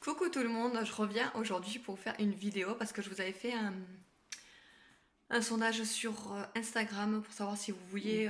Coucou tout le monde, je reviens aujourd'hui pour vous faire une vidéo parce que je vous avais fait un sondage sur Instagram pour savoir si vous vouliez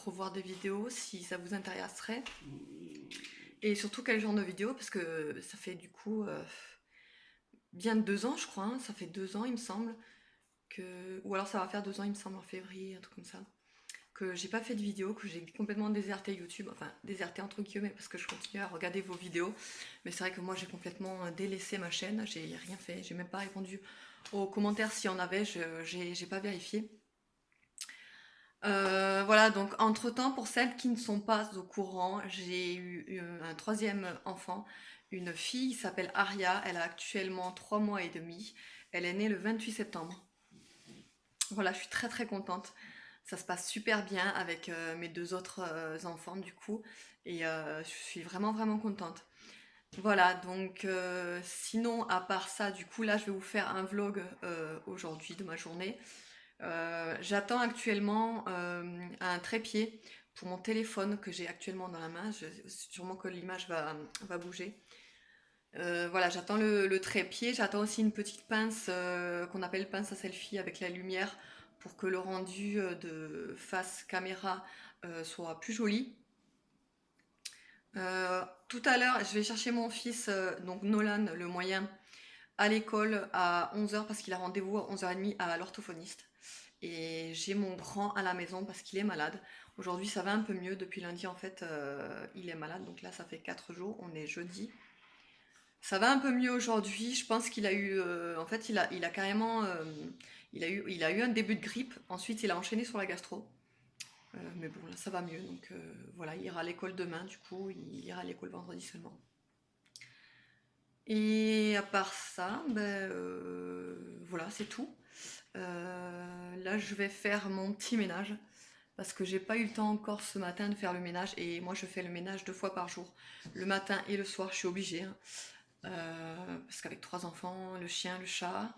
revoir des vidéos, si ça vous intéresserait et surtout quel genre de vidéo parce que ça fait du coup bien 2 ans je crois, hein, ça fait 2 ans il me semble, ou alors ça va faire 2 ans il me semble en février, un truc comme ça, que j'ai pas fait de vidéo, que j'ai complètement déserté YouTube, enfin déserté entre guillemets parce que je continue à regarder vos vidéos, mais c'est vrai que moi j'ai complètement délaissé ma chaîne, j'ai rien fait, j'ai même pas répondu aux commentaires s'il y en avait, j'ai pas vérifié. Voilà, donc entre-temps, pour celles qui ne sont pas au courant, j'ai eu un troisième enfant, une fille qui s'appelle Aria, elle a actuellement 3 mois et demi, elle est née le 28 septembre. Voilà, je suis très très contente. Ça se passe super bien avec mes deux autres enfants du coup. Et je suis vraiment vraiment contente. Voilà, donc sinon à part ça, du coup là je vais vous faire un vlog aujourd'hui de ma journée. J'attends actuellement un trépied pour mon téléphone que j'ai actuellement dans la main. Sûrement que l'image va bouger. Voilà, j'attends le trépied, j'attends aussi une petite pince qu'on appelle pince à selfie avec la lumière pour que le rendu de face caméra soit plus joli. Tout à l'heure, je vais chercher mon fils, donc Nolan, le moyen, à l'école à 11 h parce qu'il a rendez-vous à 11 h 30 à l'orthophoniste. Et j'ai mon grand à la maison parce qu'il est malade. Aujourd'hui, ça va un peu mieux. Depuis lundi, en fait, il est malade. Donc là, ça fait 4 jours. On est jeudi. Ça va un peu mieux aujourd'hui. Je pense qu'il a eu, en fait, il a carrément, il a eu un début de grippe. Ensuite, il a enchaîné sur la gastro. Mais bon, là, ça va mieux. Donc voilà, il ira à l'école demain. Du coup, il ira à l'école vendredi seulement. Et à part ça, ben voilà, c'est tout. Là, je vais faire mon petit ménage parce que j'ai pas eu le temps encore ce matin de faire le ménage et moi je fais le ménage 2 fois par jour, le matin et le soir, je suis obligée, hein. Parce qu'avec 3 enfants, le chien, le chat,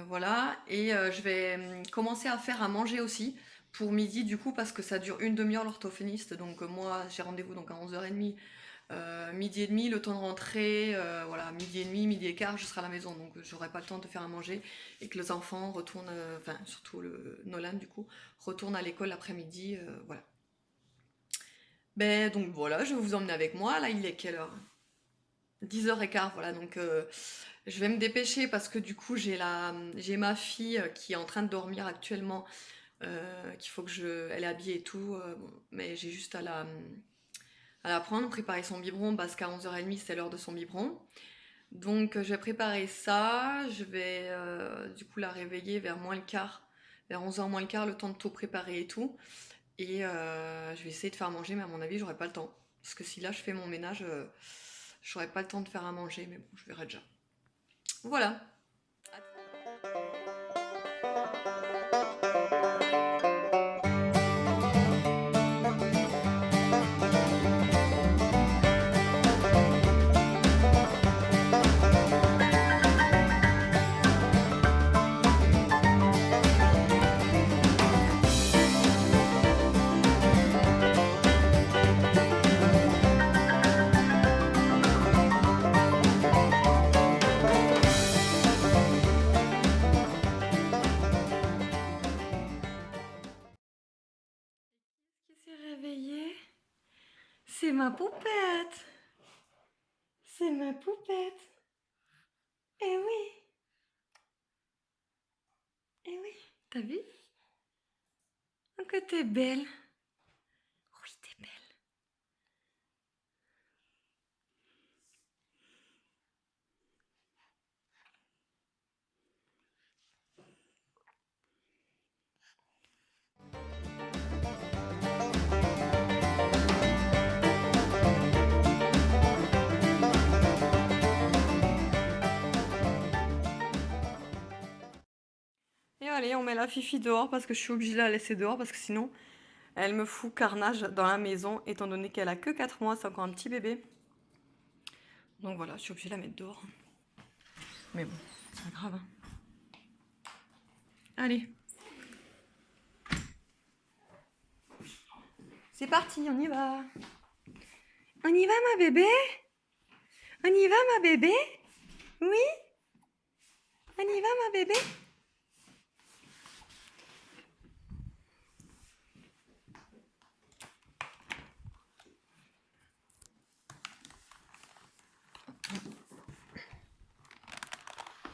voilà. Et je vais commencer à faire à manger aussi pour midi du coup parce que ça dure une demi-heure l'orthophoniste, donc moi j'ai rendez-vous donc à 11h30. Midi et demi, le temps de rentrer, voilà, midi et demi, midi et quart, je serai à la maison, donc j'aurai pas le temps de faire à manger et que les enfants retournent, enfin surtout le Nolan du coup, retourne à l'école l'après-midi, voilà. Ben donc voilà, je vais vous emmener avec moi. Là, il est quelle heure? 10h15, voilà, donc je vais me dépêcher parce que du coup j'ai ma fille qui est en train de dormir actuellement, qu'il faut que elle est habillée et tout, bon, mais j'ai juste à la prendre, préparer son biberon parce qu'à 11h30 c'est l'heure de son biberon. Donc je vais préparer ça, je vais du coup la réveiller vers moins le quart, vers 11h moins le quart, le temps de tout préparer et tout. Et je vais essayer de faire manger, mais à mon avis j'aurai pas le temps. Parce que si là je fais mon ménage, j'aurai pas le temps de faire à manger, mais bon, je verrai déjà. Voilà. Qui s'est réveillé? C'est ma poupette. C'est ma poupette. Eh oui, eh oui. T'as vu? Oh, que t'es belle. Oui, t'es belle. Et allez, on met la Fifi dehors parce que je suis obligée de la laisser dehors parce que sinon elle me fout carnage dans la maison étant donné qu'elle a que 4 mois, c'est encore un petit bébé. Donc voilà, je suis obligée de la mettre dehors. Mais bon, c'est pas grave, hein. Allez. C'est parti, on y va. On y va ma bébé? On y va, ma bébé? Oui? On y va, ma bébé?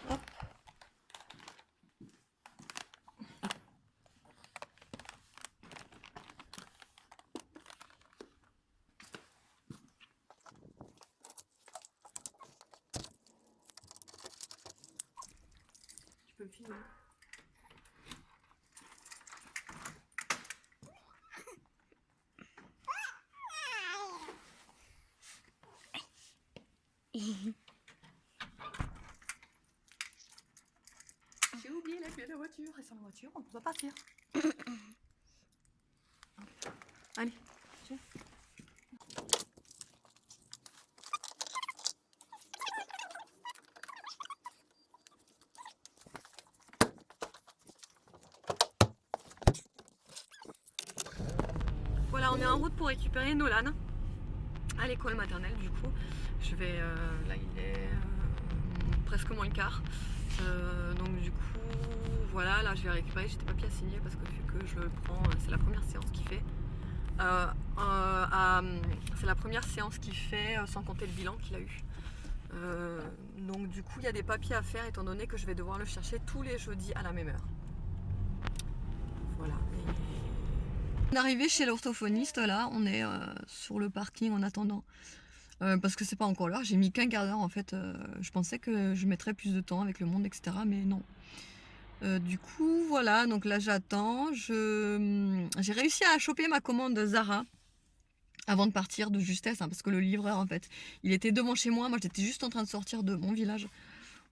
Hop. Tu peux me filmer? J'ai oublié la clé de la voiture. Et sans la voiture, on ne peut pas partir. Allez, tiens. Voilà, on est en route pour récupérer Nolan à l'école maternelle. Du coup, je vais là, il est presque moins le quart. Donc du coup, voilà, là je vais récupérer. J'ai des papiers à signer parce que vu que je le prends, c'est la première séance qu'il fait. C'est la première séance qu'il fait sans compter le bilan qu'il a eu. Donc du coup, il y a des papiers à faire étant donné que je vais devoir le chercher tous les jeudis à la même heure. Voilà. On est arrivé chez l'orthophoniste, là, on est sur le parking en attendant. Parce que c'est pas encore l'heure, j'ai mis qu'un quart d'heure en fait. Je pensais que je mettrais plus de temps avec le monde, etc. Mais non. Du coup, voilà, donc là j'attends. J'ai réussi à choper ma commande Zara avant de partir de justesse, hein, parce que le livreur en fait, il était devant chez moi. Moi j'étais juste en train de sortir de mon village.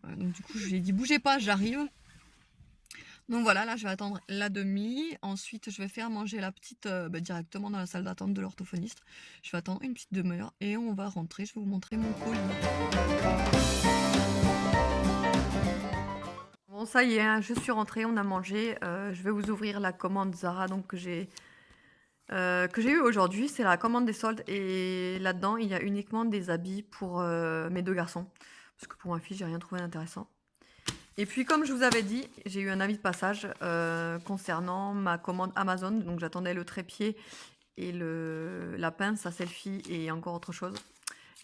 Donc du coup, je lui ai dit bougez pas, j'arrive. Donc voilà, là je vais attendre la demi. Ensuite, je vais faire manger la petite directement dans la salle d'attente de l'orthophoniste. Je vais attendre une petite demi-heure et on va rentrer. Je vais vous montrer mon colis. Bon, ça y est, hein, je suis rentrée, on a mangé. Je vais vous ouvrir la commande Zara donc, que j'ai eue aujourd'hui. C'est la commande des soldes et là-dedans, il y a uniquement des habits pour mes deux garçons. Parce que pour ma fille, j'ai rien trouvé d'intéressant. Et puis, comme je vous avais dit, j'ai eu un avis de passage concernant ma commande Amazon. Donc, j'attendais le trépied et la pince à selfie et encore autre chose.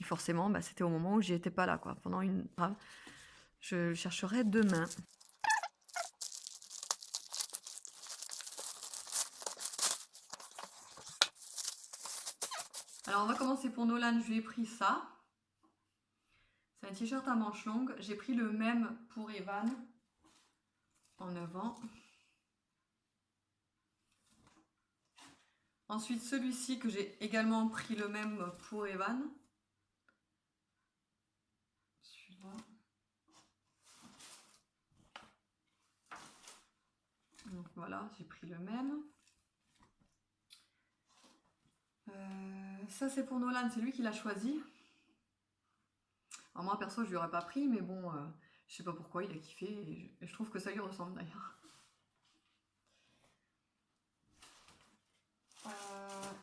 Et forcément, bah, c'était au moment où j'y étais pas là, quoi. Pendant une... Je chercherai demain. Alors, on va commencer pour Nolan. Je lui ai pris ça. C'est un t-shirt à manches longues. J'ai pris le même pour Evan en avant. Ensuite, celui-ci que j'ai également pris le même pour Evan. Celui-là. Donc voilà, j'ai pris le même. Ça c'est pour Nolan, c'est lui qui l'a choisi. Alors moi perso je lui aurais pas pris, mais bon, je sais pas pourquoi il a kiffé et je trouve que ça lui ressemble d'ailleurs.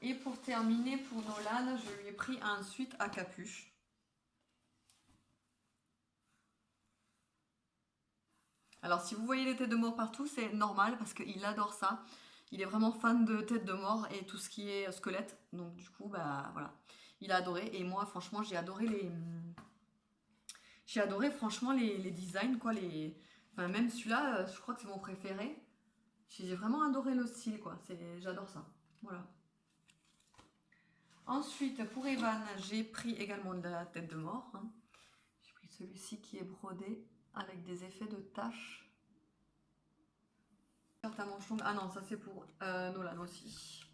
Et pour terminer pour Nolan, je lui ai pris un sweat à capuche. Alors si vous voyez les têtes de mort partout, c'est normal parce qu'il adore ça. Il est vraiment fan de têtes de mort et tout ce qui est squelette. Donc du coup, bah voilà, il a adoré. Et moi franchement, j'ai adoré franchement les designs, quoi. Enfin, même celui-là, je crois que c'est mon préféré. J'ai vraiment adoré le style, quoi. J'adore ça. Voilà. Ensuite, pour Evan, j'ai pris également de la tête de mort. Hein. J'ai pris celui-ci qui est brodé avec des effets de taches. Carte à manches longues. Ah non, ça c'est pour Nolan aussi.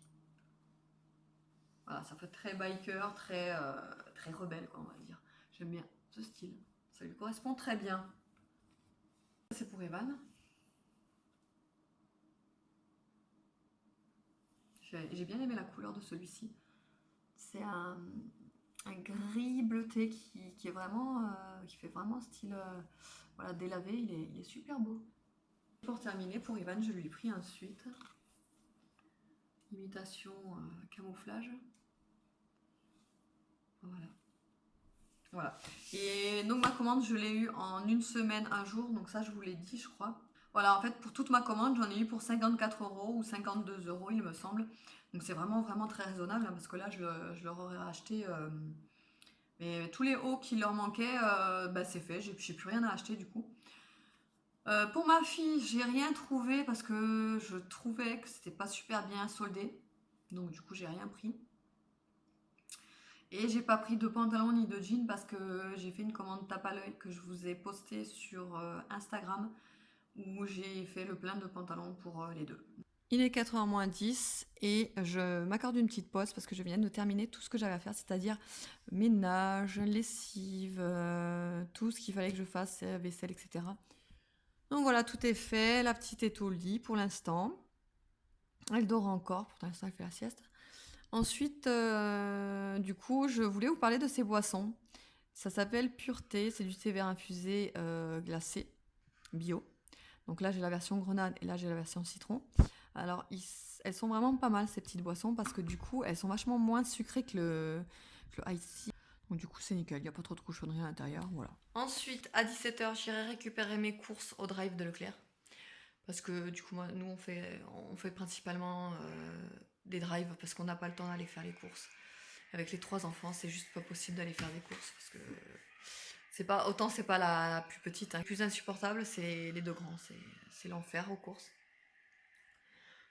Voilà, ça fait très biker, très rebelle, quoi, on va dire. J'aime bien ce style. Ça lui correspond très bien. Ça c'est pour Evan. J'ai bien aimé la couleur de celui-ci. C'est un gris bleuté qui est vraiment, qui fait vraiment style voilà, délavé. Il est super beau. Pour terminer, pour Ivan, je lui ai pris ensuite imitation camouflage. Voilà. Voilà. Et donc ma commande, je l'ai eue en une semaine, un jour. Donc ça, je vous l'ai dit, je crois. Voilà, en fait, pour toute ma commande, j'en ai eu pour 54 € ou 52 euros, il me semble. Donc c'est vraiment, vraiment très raisonnable, hein, parce que là, je leur aurais racheté. Mais tous les hauts qui leur manquaient, bah, c'est fait. J'ai plus rien à acheter du coup. Pour ma fille, j'ai rien trouvé parce que je trouvais que c'était pas super bien soldé. Donc du coup, j'ai rien pris. Et j'ai pas pris de pantalon ni de jean parce que j'ai fait une commande tape à l'œil que je vous ai postée sur Instagram où j'ai fait le plein de pantalons pour les deux. Il est 4h moins 10 et je m'accorde une petite pause parce que je viens de terminer tout ce que j'avais à faire, c'est-à-dire ménage, lessive, tout ce qu'il fallait que je fasse, vaisselle, etc. Donc voilà, tout est fait. La petite est au lit pour l'instant. Elle dort encore, pour l'instant elle fait la sieste. Ensuite, du coup, je voulais vous parler de ces boissons. Ça s'appelle Pureté, c'est du thé vert infusé glacé, bio. Donc là, j'ai la version grenade et là, j'ai la version citron. Alors, elles sont vraiment pas mal, ces petites boissons, parce que du coup, elles sont vachement moins sucrées que le Ice Tea. Donc du coup, c'est nickel, il n'y a pas trop de cochonnerie à l'intérieur, voilà. Ensuite, à 17h, j'irai récupérer mes courses au drive de Leclerc. Parce que du coup, nous, on fait principalement des drives parce qu'on n'a pas le temps d'aller faire les courses. Avec les 3 enfants, c'est juste pas possible d'aller faire des courses parce que c'est pas la plus petite, hein. Le plus insupportable, c'est les 2 grands. C'est l'enfer aux courses.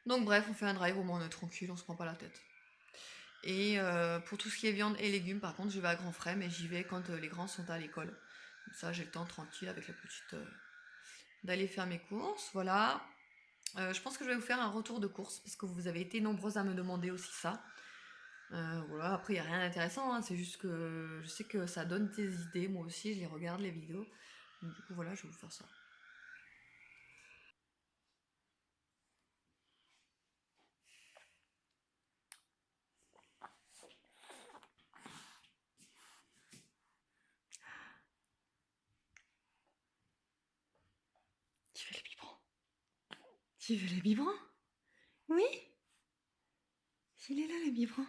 Donc bref, on fait un drive, au moins on est tranquille, on se prend pas la tête. Et pour tout ce qui est viande et légumes, par contre, je vais à grands frais, mais j'y vais quand les grands sont à l'école. Comme ça, j'ai le temps tranquille avec la petite d'aller faire mes courses. Voilà. Je pense que je vais vous faire un retour de course parce que vous avez été nombreux à me demander aussi ça. Voilà, après il n'y a rien d'intéressant, hein, c'est juste que je sais que ça donne des idées, moi aussi je les regarde les vidéos. Donc, du coup voilà, je vais vous faire ça. Tu veux les biberons? Tu veux les biberons? Oui? Il est là le biberon.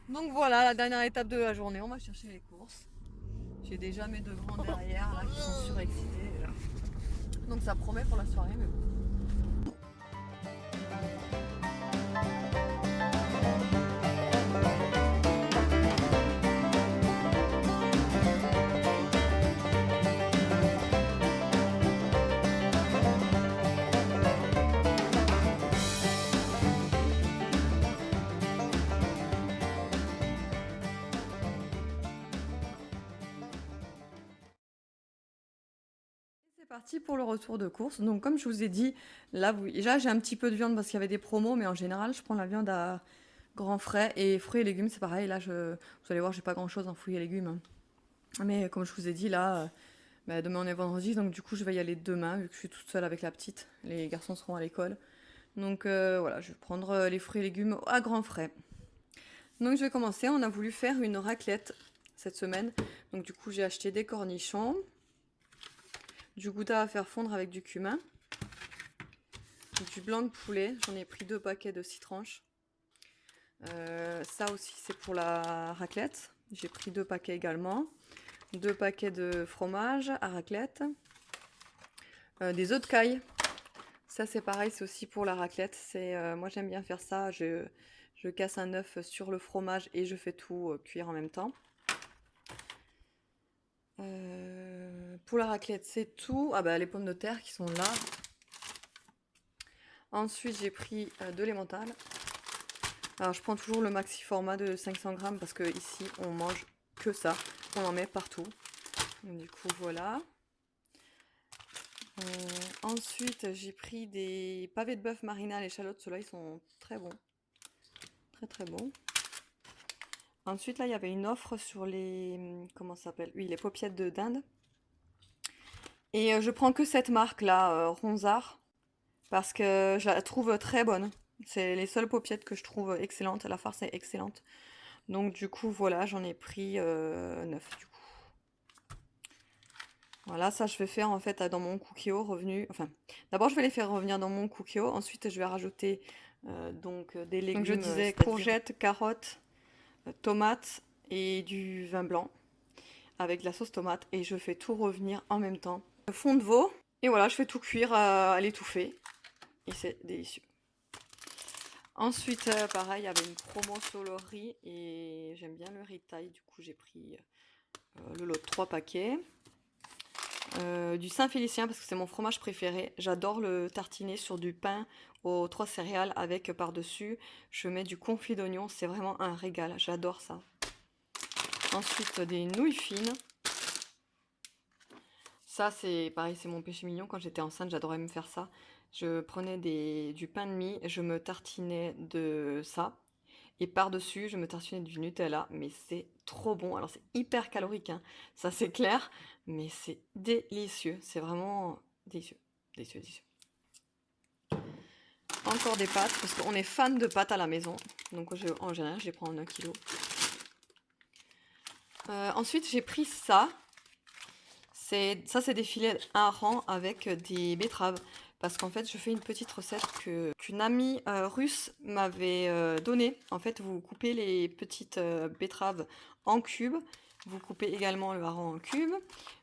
Donc voilà, la dernière étape de la journée, on va chercher les courses. J'ai déjà mes 2 grands derrière là qui sont surexcités. Là. Donc ça promet pour la soirée, mais bon. C'est parti pour le retour de course. Donc comme je vous ai dit, là déjà j'ai un petit peu de viande parce qu'il y avait des promos, mais en général je prends la viande à grands frais et fruits et légumes c'est pareil. Là vous allez voir j'ai pas grand chose en fruits et légumes, hein. Mais comme je vous ai dit là, bah, demain on est vendredi donc du coup je vais y aller demain vu que je suis toute seule avec la petite. Les garçons seront à l'école. Donc voilà, je vais prendre les fruits et légumes à grands frais. Donc je vais commencer. On a voulu faire une raclette cette semaine. Donc du coup j'ai acheté des cornichons, du gouda à faire fondre avec du cumin, du blanc de poulet. J'en ai pris 2 paquets de 6 tranches. Ça aussi c'est pour la raclette. J'ai pris 2 paquets également. 2 paquets de fromage à raclette. Des œufs de caille. Ça c'est pareil, c'est aussi pour la raclette. Moi j'aime bien faire ça. Je casse un œuf sur le fromage et je fais tout cuire en même temps. Pour la raclette, c'est tout. Ah bah les pommes de terre qui sont là. Ensuite, j'ai pris de l'emmental. Alors, je prends toujours le maxi format de 500 grammes parce que ici, on mange que ça. On en met partout. Donc, du coup, voilà. Ensuite, j'ai pris des pavés de bœuf marinés à l'échalote. Ceux-là, ils sont très bons. Très, très bons. Ensuite, là, il y avait une offre sur les... Comment ça s'appelle? Oui, les paupiètes de dinde. Et je prends que cette marque-là, Ronzard. Parce que je la trouve très bonne. C'est les seules paupiettes que je trouve excellentes. La farce est excellente. Donc du coup, voilà, j'en ai pris 9 du coup. Voilà, ça je vais faire en fait dans mon Cookeo revenu. Enfin, d'abord je vais les faire revenir dans mon Cookeo. Ensuite je vais rajouter donc des Donc je légumes, disais c'est-à-dire courgettes, carottes, tomates et du vin blanc avec de la sauce tomate et je fais tout revenir en même temps. Fond de veau et voilà, je fais tout cuire à l'étouffée et c'est délicieux. Ensuite, pareil, il y avait une promo sur le riz et j'aime bien le riz de taille, du coup j'ai pris le lot de 3 paquets. Du Saint-Félicien parce que c'est mon fromage préféré. J'adore le tartiner sur du pain aux 3 céréales avec par-dessus, je mets du confit d'oignon, c'est vraiment un régal, j'adore ça. Ensuite, des nouilles fines. Ça, c'est pareil, c'est mon péché mignon. Quand j'étais enceinte, j'adorais me faire ça. Je prenais du pain de mie, je me tartinais de ça. Et par-dessus, je me tartinais du Nutella. Mais c'est trop bon. Alors, c'est hyper calorique, hein, ça c'est clair. Mais c'est délicieux. C'est vraiment délicieux. Délicieux, délicieux. Encore des pâtes, parce qu'on est fan de pâtes à la maison. Donc, en général, je les prends en 1 kg. Ensuite, j'ai pris ça. Ça, c'est des filets à rang avec des betteraves. Parce qu'en fait, je fais une petite recette qu'une amie russe m'avait donnée. En fait, vous coupez les petites betteraves en cubes. Vous coupez également le hareng en cubes.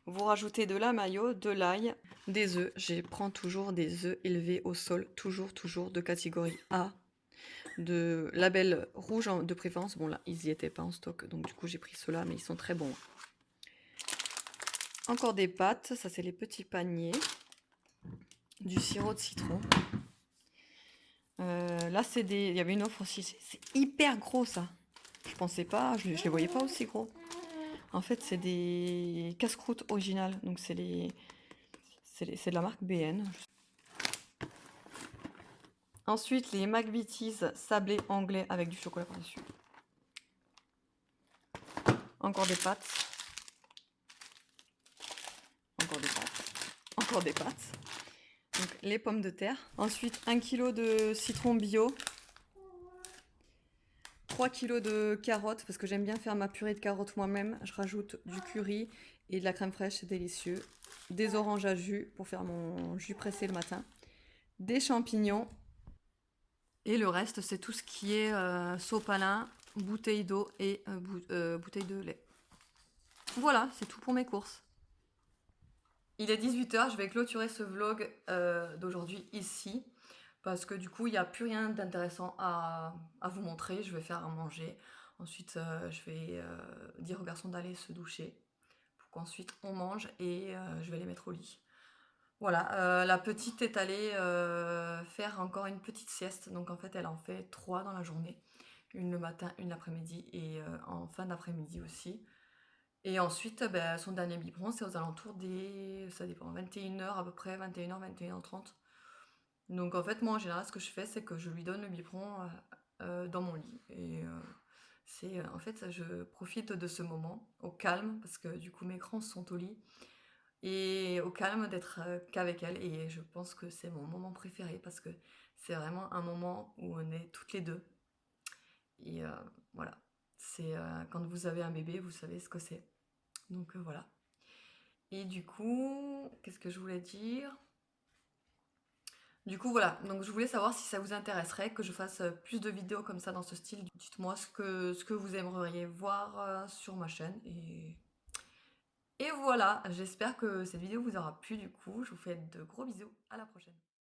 Vous rajoutez de la mayo, de l'ail, des œufs. Je prends toujours des œufs élevés au sol. Toujours, toujours de catégorie A. De label rouge de préférence. Bon là, ils n'y étaient pas en stock. Donc du coup, j'ai pris ceux-là, mais ils sont très bons. Encore des pâtes, ça c'est les petits paniers. Du sirop de citron. Là, il y avait une offre aussi. C'est hyper gros ça. Je pensais pas, je les voyais pas aussi gros. En fait, c'est des casse-croûtes originales. Donc c'est de la marque BN. Ensuite, les McVitie's sablés anglais avec du chocolat par-dessus. Encore des pâtes. Encore des pâtes. Encore des pâtes. Donc les pommes de terre. Ensuite, 1 kg de citron bio. 3 kg de carottes, parce que j'aime bien faire ma purée de carottes moi-même. Je rajoute du curry et de la crème fraîche, c'est délicieux. Des oranges à jus pour faire mon jus pressé le matin. Des champignons. Et le reste, c'est tout ce qui est sopalin, bouteille d'eau et bouteille de lait. Voilà, c'est tout pour mes courses. Il est 18h, je vais clôturer ce vlog d'aujourd'hui ici. Parce que du coup, il n'y a plus rien d'intéressant à vous montrer. Je vais faire à manger. Ensuite, je vais dire aux garçons d'aller se doucher. Pour qu'ensuite on mange et je vais les mettre au lit. Voilà, la petite est allée faire encore une petite sieste. Donc en fait, elle en fait 3 dans la journée. Une le matin, une l'après-midi et en fin d'après-midi aussi. Et ensuite, ben, son dernier biberon, c'est aux alentours des, ça dépend, 21h à peu près, 21h, 21h30. Donc en fait, moi en général, ce que je fais, c'est que je lui donne le biberon dans mon lit. Et en fait, je profite de ce moment au calme, parce que du coup mes grands sont au lit. Et au calme d'être qu'avec elle. Et je pense que c'est mon moment préféré, parce que c'est vraiment un moment où on est toutes les deux. Et voilà, c'est quand vous avez un bébé, vous savez ce que c'est. Donc voilà. Et du coup, qu'est-ce que je voulais dire? Du coup, voilà. Donc, je voulais savoir si ça vous intéresserait que je fasse plus de vidéos comme ça dans ce style. Dites-moi ce que vous aimeriez voir sur ma chaîne. Et voilà. J'espère que cette vidéo vous aura plu du coup. Je vous fais de gros bisous. À la prochaine.